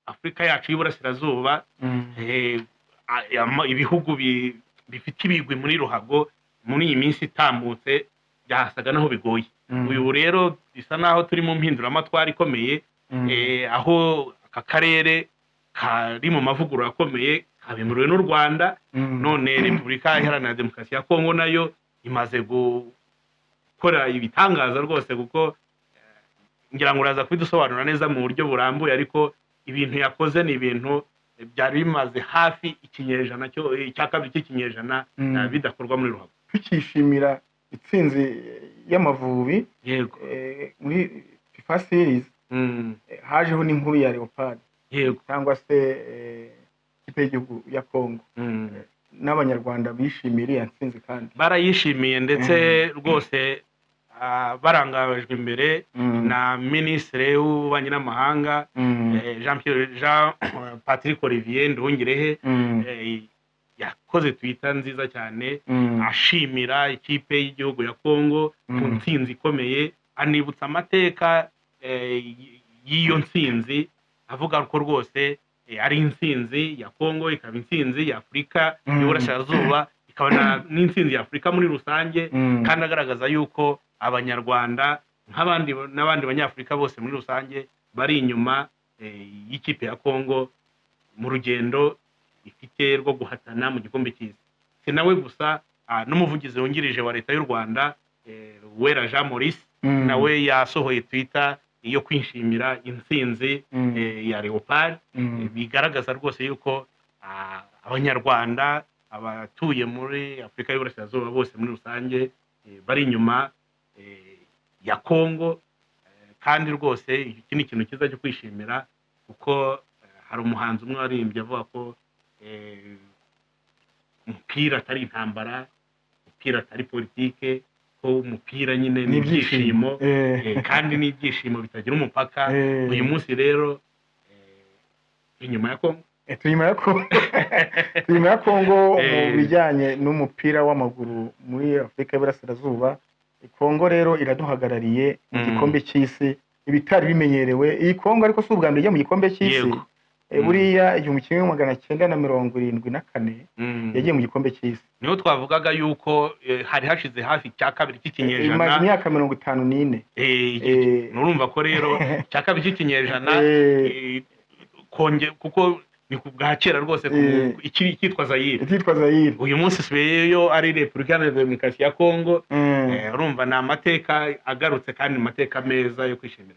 Afrika yacu y'Iburasirazuba ibihugu bifite ibigwi muri ruhago muri iyi minsi itambutse byasaga naho bigoye. Uyu rero bisa naho turi mu mpinduramatwara ikomeye, aho aka karere kari mu mavugurura akomeye kabimuriwe n'u Rwanda, none Repubulika Iharanira Demokarasi ya Kongo nayo imaze gukora ibitangaza rwose, kuko ngira ngo uraza kubidusobanura neza mu buryo burambuye, ariko ibintu yakoze ni ibintu byari bimaze hafi ikinyejana cya kabiri cy'ikinyejana bidakorwa muri ruhago. Tukishimira itsinzi y'Amavubi yego muri FIFA series, hajeho n'inkuru ya Leopard yego cyangwa se ikipe y'igihugu ya Kongo, n'abanyarwanda bishimiye iriya ntsinzi kandi barayishimiye, ndetse rwose barangajwe imbere na Minisitiri w'Ububanyi n'Amahanga Jean Patrick Olivier Nduhungirehe. Yakoze Twitter nziza cyane ashimira ikipe y'igihugu ya Kongo ku ntsinzi ikomeye, anibutsa amateka y'iyo ntsinzi, avuga ko rwose ari intsinzi ya Kongo, ikaba intsinzi ya Afurika y'Iburasirazuba, ikaba n'intsinzi ya Afurika muri rusange, kandi agaragaza yuko Abanyarwanda n'abandi banyafurika bose muri rusange bari inyuma y'ikipe ya Kongo mu rugendo ifite rwo guhatana mu gikombe cy'isi. Si nawe gusa, n'umuvugizi wungirije wa leta y'u Rwanda Uwera Jean Maurice nawe yasohoye Twitter yo kwishimira intsinzi ya Leopard, bigaragaza rwose yuko Abanyarwanda, abatuye muri Afurika y'Iburasirazuba bose muri rusange bari inyuma ya Kongo, kandi rwose iki ni ikintu cyiza cyo kwishimira, kuko hari umuhanzi umwe waririmbye avuga ko umupira atari intambara, umupira atari politike, ko umupira nyine ni ibyishimo, kandi n'ibyishimo bitagira umupaka. Uyu munsi rero inyuma ya Kongo, turimo ya Kongo mu bijyanye n'umupira w'amaguru muri Afurika y'Iburasirazuba. Kongo rero iraduhagarariye mu gikombe cy'isi, ibitari bimenyerewe. Iyi Kongo ariko si ubwa mbere ijya mu gikombe cy'isi. Buriya 1974 yagiye mu gikombe cy'isi. Niho twavugaga yuko hari hashize hafi cya kabiri cy'ikinyejana, imaze imyaka 54. Nurumva ko rero cya kabiri cy'ikinyejana kuko ni kubwa kera rwose, cyitwa Zaire. Uyu munsi subiyeyo ari Repubulika Iharanira Demokarasi ya Kongo. Urumva ni amateka agarutse, kandi amateka meza yo kwishimira.